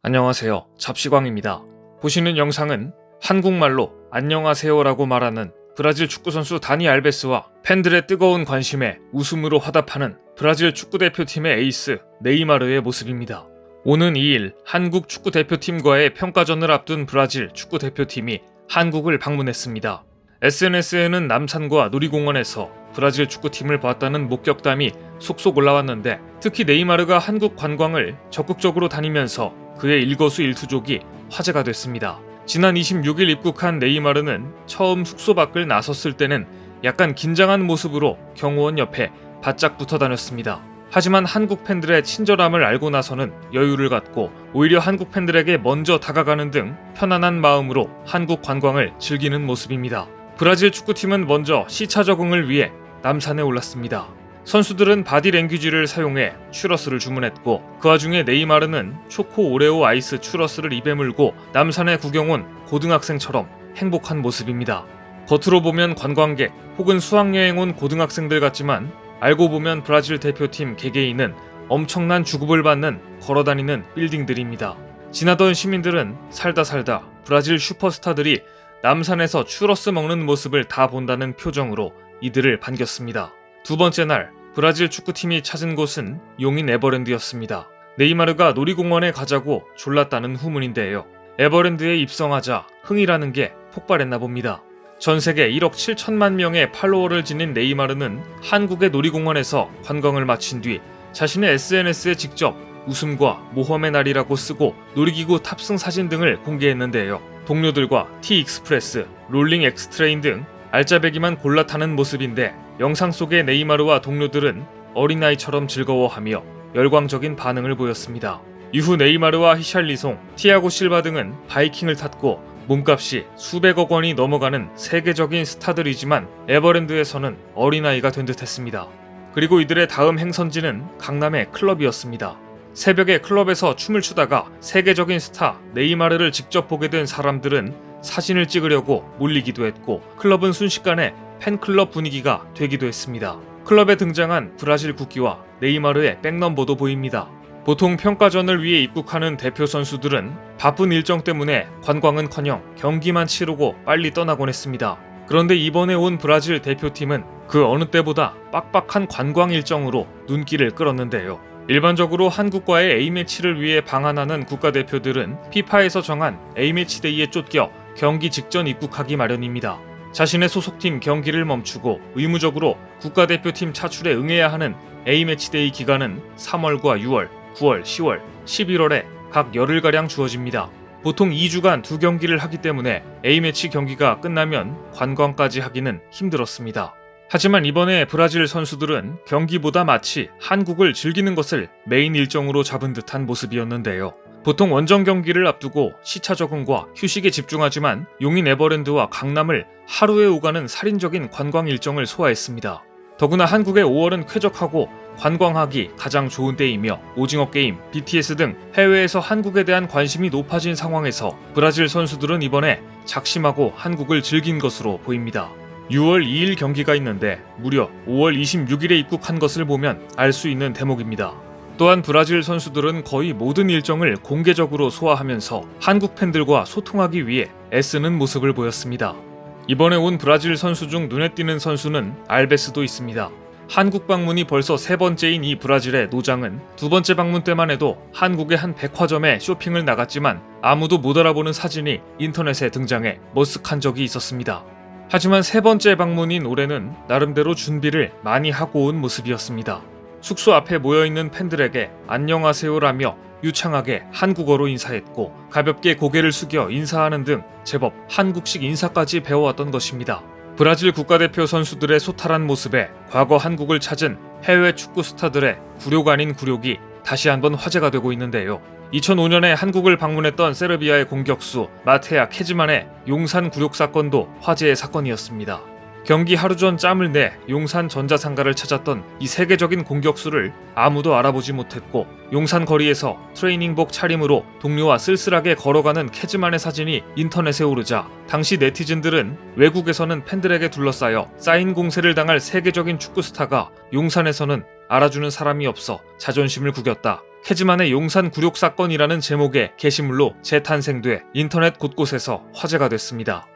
안녕하세요. 잡시광입니다. 보시는 영상은 한국말로 안녕하세요라고 말하는 브라질 축구선수 다니 알베스와 팬들의 뜨거운 관심에 웃음으로 화답하는 브라질 축구대표팀의 에이스 네이마르의 모습입니다. 오는 2일 한국 축구대표팀과의 평가전을 앞둔 브라질 축구대표팀이 한국을 방문했습니다. SNS에는 남산과 놀이공원에서 브라질 축구팀을 봤다는 목격담이 속속 올라왔는데, 특히 네이마르가 한국 관광을 적극적으로 다니면서 그의 일거수일투족이 화제가 됐습니다. 지난 26일 입국한 네이마르는 처음 숙소 밖을 나섰을 때는 약간 긴장한 모습으로 경호원 옆에 바짝 붙어 다녔습니다. 하지만 한국 팬들의 친절함을 알고 나서는 여유를 갖고 오히려 한국 팬들에게 먼저 다가가는 등 편안한 마음으로 한국 관광을 즐기는 모습입니다. 브라질 축구팀은 먼저 시차 적응을 위해 남산에 올랐습니다. 선수들은 바디랭귀지를 사용해 추러스를 주문했고, 그 와중에 네이마르는 초코 오레오 아이스 추러스를 입에 물고 남산에 구경 온 고등학생처럼 행복한 모습입니다. 겉으로 보면 관광객 혹은 수학여행 온 고등학생들 같지만 알고 보면 브라질 대표팀 개개인은 엄청난 주급을 받는 걸어다니는 빌딩들입니다. 지나던 시민들은 살다 브라질 슈퍼스타들이 남산에서 추러스 먹는 모습을 다 본다는 표정으로 이들을 반겼습니다. 두 번째 날, 브라질 축구팀이 찾은 곳은 용인 에버랜드였습니다. 네이마르가 놀이공원에 가자고 졸랐다는 후문인데요. 에버랜드에 입성하자 흥이라는 게 폭발했나 봅니다. 전세계 1억 7천만 명의 팔로워를 지닌 네이마르는 한국의 놀이공원에서 관광을 마친 뒤 자신의 SNS에 직접 웃음과 모험의 날이라고 쓰고 놀이기구 탑승 사진 등을 공개했는데요. 동료들과 T-익스프레스, 롤링 엑스트레인 등 알짜배기만 골라 타는 모습인데, 영상 속의 네이마르와 동료들은 어린아이처럼 즐거워하며 열광적인 반응을 보였습니다. 이후 네이마르와 히샬리송, 티아고 실바 등은 바이킹을 탔고 몸값이 수백억 원이 넘어가는 세계적인 스타들이지만 에버랜드에서는 어린아이가 된 듯했습니다. 그리고 이들의 다음 행선지는 강남의 클럽이었습니다. 새벽에 클럽에서 춤을 추다가 세계적인 스타 네이마르를 직접 보게 된 사람들은 사진을 찍으려고 몰리기도 했고, 클럽은 순식간에 팬클럽 분위기가 되기도 했습니다. 클럽에 등장한 브라질 국기와 네이마르의 백넘버도 보입니다. 보통 평가전을 위해 입국하는 대표 선수들은 바쁜 일정 때문에 관광은커녕 경기만 치르고 빨리 떠나곤 했습니다. 그런데 이번에 온 브라질 대표팀은 그 어느 때보다 빡빡한 관광 일정으로 눈길을 끌었는데요. 일반적으로 한국과의 A매치를 위해 방한하는 국가대표들은 피파에서 정한 A매치데이에 쫓겨 경기 직전 입국하기 마련입니다. 자신의 소속팀 경기를 멈추고 의무적으로 국가대표팀 차출에 응해야 하는 A매치데이 기간은 3월과 6월, 9월, 10월, 11월에 각 열흘가량 주어집니다. 보통 2주간 2경기를 하기 때문에 A매치 경기가 끝나면 관광까지 하기는 힘들었습니다. 하지만 이번에 브라질 선수들은 경기보다 마치 한국을 즐기는 것을 메인 일정으로 잡은 듯한 모습이었는데요. 보통 원정 경기를 앞두고 시차 적응과 휴식에 집중하지만 용인 에버랜드와 강남을 하루에 오가는 살인적인 관광 일정을 소화했습니다. 더구나 한국의 5월은 쾌적하고 관광하기 가장 좋은 때이며 오징어 게임, BTS 등 해외에서 한국에 대한 관심이 높아진 상황에서 브라질 선수들은 이번에 작심하고 한국을 즐긴 것으로 보입니다. 6월 2일 경기가 있는데 무려 5월 26일에 입국한 것을 보면 알 수 있는 대목입니다. 또한 브라질 선수들은 거의 모든 일정을 공개적으로 소화하면서 한국 팬들과 소통하기 위해 애쓰는 모습을 보였습니다. 이번에 온 브라질 선수 중 눈에 띄는 선수는 알베스도 있습니다. 한국 방문이 벌써 3번째인 이 브라질의 노장은 2번째 방문 때만 해도 한국의 한 백화점에 쇼핑을 나갔지만 아무도 못 알아보는 사진이 인터넷에 등장해 머쓱한 적이 있었습니다. 하지만 3번째 방문인 올해는 나름대로 준비를 많이 하고 온 모습이었습니다. 숙소 앞에 모여있는 팬들에게 안녕하세요라며 유창하게 한국어로 인사했고, 가볍게 고개를 숙여 인사하는 등 제법 한국식 인사까지 배워왔던 것입니다. 브라질 국가대표 선수들의 소탈한 모습에 과거 한국을 찾은 해외 축구 스타들의 굴욕 아닌 굴욕이 다시 한번 화제가 되고 있는데요. 2005년에 한국을 방문했던 세르비아의 공격수 마테아 케즈만의 용산 굴욕 사건도 화제의 사건이었습니다. 경기 하루 전 짬을 내 용산 전자상가를 찾았던 이 세계적인 공격수를 아무도 알아보지 못했고, 용산 거리에서 트레이닝복 차림으로 동료와 쓸쓸하게 걸어가는 케즈만의 사진이 인터넷에 오르자 당시 네티즌들은 외국에서는 팬들에게 둘러싸여 사인 공세를 당할 세계적인 축구 스타가 용산에서는 알아주는 사람이 없어 자존심을 구겼다, 캐즈만의 용산 굴욕 사건이라는 제목의 게시물로 재탄생돼 인터넷 곳곳에서 화제가 됐습니다.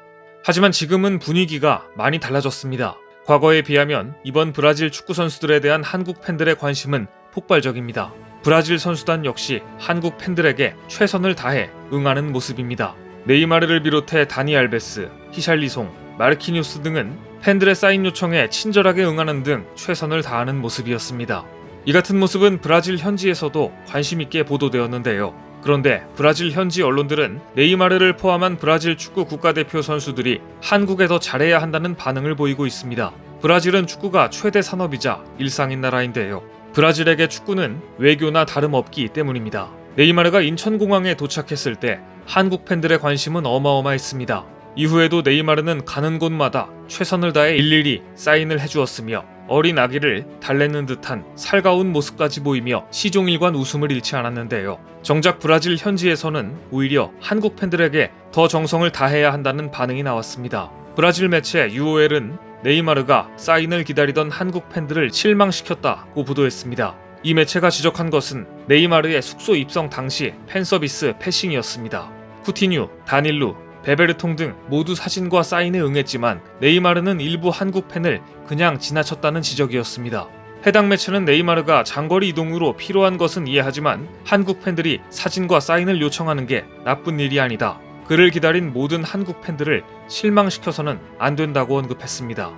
하지만 지금은 분위기가 많이 달라졌습니다. 과거에 비하면 이번 브라질 축구 선수들에 대한 한국 팬들의 관심은 폭발적입니다. 브라질 선수단 역시 한국 팬들에게 최선을 다해 응하는 모습입니다. 네이마르를 비롯해 다니 알베스, 히샬리송, 마르키뉴스 등은 팬들의 사인 요청에 친절하게 응하는 등 최선을 다하는 모습이었습니다. 이 같은 모습은 브라질 현지에서도 관심 있게 보도되었는데요. 그런데 브라질 현지 언론들은 네이마르를 포함한 브라질 축구 국가대표 선수들이 한국에 더 잘해야 한다는 반응을 보이고 있습니다. 브라질은 축구가 최대 산업이자 일상인 나라인데요. 브라질에게 축구는 외교나 다름없기 때문입니다. 네이마르가 인천공항에 도착했을 때 한국 팬들의 관심은 어마어마했습니다. 이후에도 네이마르는 가는 곳마다 최선을 다해 일일이 사인을 해주었으며 어린 아기를 달래는 듯한 살가운 모습까지 보이며 시종일관 웃음을 잃지 않았는데요. 정작 브라질 현지에서는 오히려 한국 팬들에게 더 정성을 다해야 한다는 반응이 나왔습니다. 브라질 매체 UOL은 네이마르가 사인을 기다리던 한국 팬들을 실망시켰다고 보도했습니다. 이 매체가 지적한 것은 네이마르의 숙소 입성 당시 팬서비스 패싱이었습니다. 쿠티뉴, 다닐루, 베베르통 등 모두 사진과 사인에 응했지만 네이마르는 일부 한국 팬을 그냥 지나쳤다는 지적이었습니다. 해당 매체는 네이마르가 장거리 이동으로 필요한 것은 이해하지만 한국 팬들이 사진과 사인을 요청하는 게 나쁜 일이 아니다. 그를 기다린 모든 한국 팬들을 실망시켜서는 안 된다고 언급했습니다.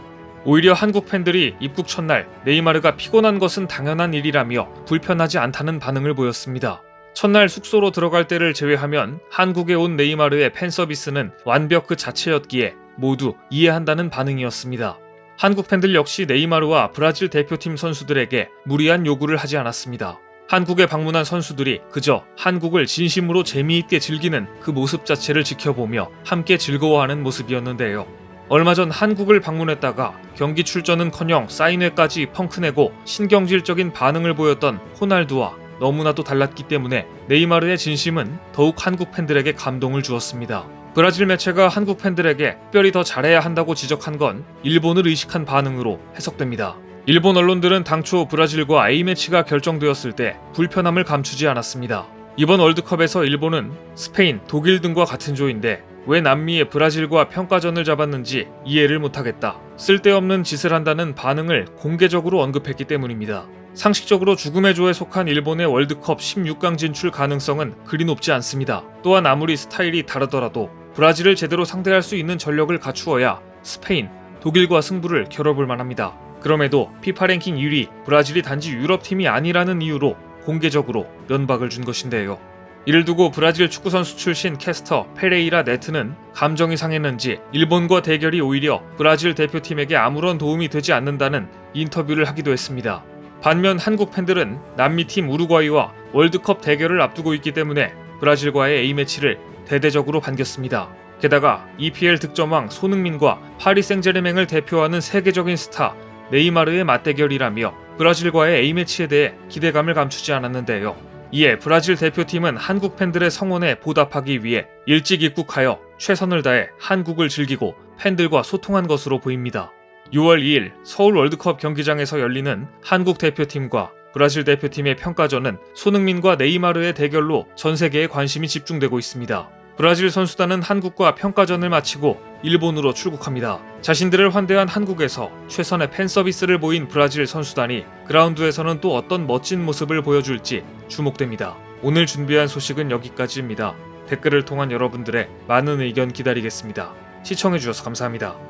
오히려 한국 팬들이 입국 첫날 네이마르가 피곤한 것은 당연한 일이라며 불편하지 않다는 반응을 보였습니다. 첫날 숙소로 들어갈 때를 제외하면 한국에 온 네이마르의 팬 서비스는 완벽 그 자체였기에 모두 이해한다는 반응이었습니다. 한국 팬들 역시 네이마르와 브라질 대표팀 선수들에게 무리한 요구를 하지 않았습니다. 한국에 방문한 선수들이 그저 한국을 진심으로 재미있게 즐기는 그 모습 자체를 지켜보며 함께 즐거워하는 모습이었는데요. 얼마 전 한국을 방문했다가 경기 출전은커녕 사인회까지 펑크내고 신경질적인 반응을 보였던 호날두와 너무나도 달랐기 때문에 네이마르의 진심은 더욱 한국 팬들에게 감동을 주었습니다. 브라질 매체가 한국 팬들에게 특별히 더 잘해야 한다고 지적한 건 일본을 의식한 반응으로 해석됩니다. 일본 언론들은 당초 브라질과 A매치가 결정되었을 때 불편함을 감추지 않았습니다. 이번 월드컵에서 일본은 스페인, 독일 등과 같은 조인데 왜 남미의 브라질과 평가전을 잡았는지 이해를 못하겠다. 쓸데없는 짓을 한다는 반응을 공개적으로 언급했기 때문입니다. 상식적으로 죽음의 조에 속한 일본의 월드컵 16강 진출 가능성은 그리 높지 않습니다. 또한 아무리 스타일이 다르더라도 브라질을 제대로 상대할 수 있는 전력을 갖추어야 스페인, 독일과 승부를 겨뤄볼 만합니다. 그럼에도 피파 랭킹 1위 브라질이 단지 유럽팀이 아니라는 이유로 공개적으로 면박을 준 것인데요. 이를 두고 브라질 축구선수 출신 캐스터 페레이라 네트는 감정이 상했는지 일본과 대결이 오히려 브라질 대표팀에게 아무런 도움이 되지 않는다는 인터뷰를 하기도 했습니다. 반면 한국 팬들은 남미팀 우루과이와 월드컵 대결을 앞두고 있기 때문에 브라질과의 A매치를 대대적으로 반겼습니다. 게다가 EPL 득점왕 손흥민과 파리 생제르맹을 대표하는 세계적인 스타 네이마르의 맞대결이라며 브라질과의 A매치에 대해 기대감을 감추지 않았는데요. 이에 브라질 대표팀은 한국 팬들의 성원에 보답하기 위해 일찍 입국하여 최선을 다해 한국을 즐기고 팬들과 소통한 것으로 보입니다. 6월 2일 서울 월드컵 경기장에서 열리는 한국 대표팀과 브라질 대표팀의 평가전은 손흥민과 네이마르의 대결로 전 세계에 관심이 집중되고 있습니다. 브라질 선수단은 한국과 평가전을 마치고 일본으로 출국합니다. 자신들을 환대한 한국에서 최선의 팬 서비스를 보인 브라질 선수단이 그라운드에서는 또 어떤 멋진 모습을 보여줄지 주목됩니다. 오늘 준비한 소식은 여기까지입니다. 댓글을 통한 여러분들의 많은 의견 기다리겠습니다. 시청해주셔서 감사합니다.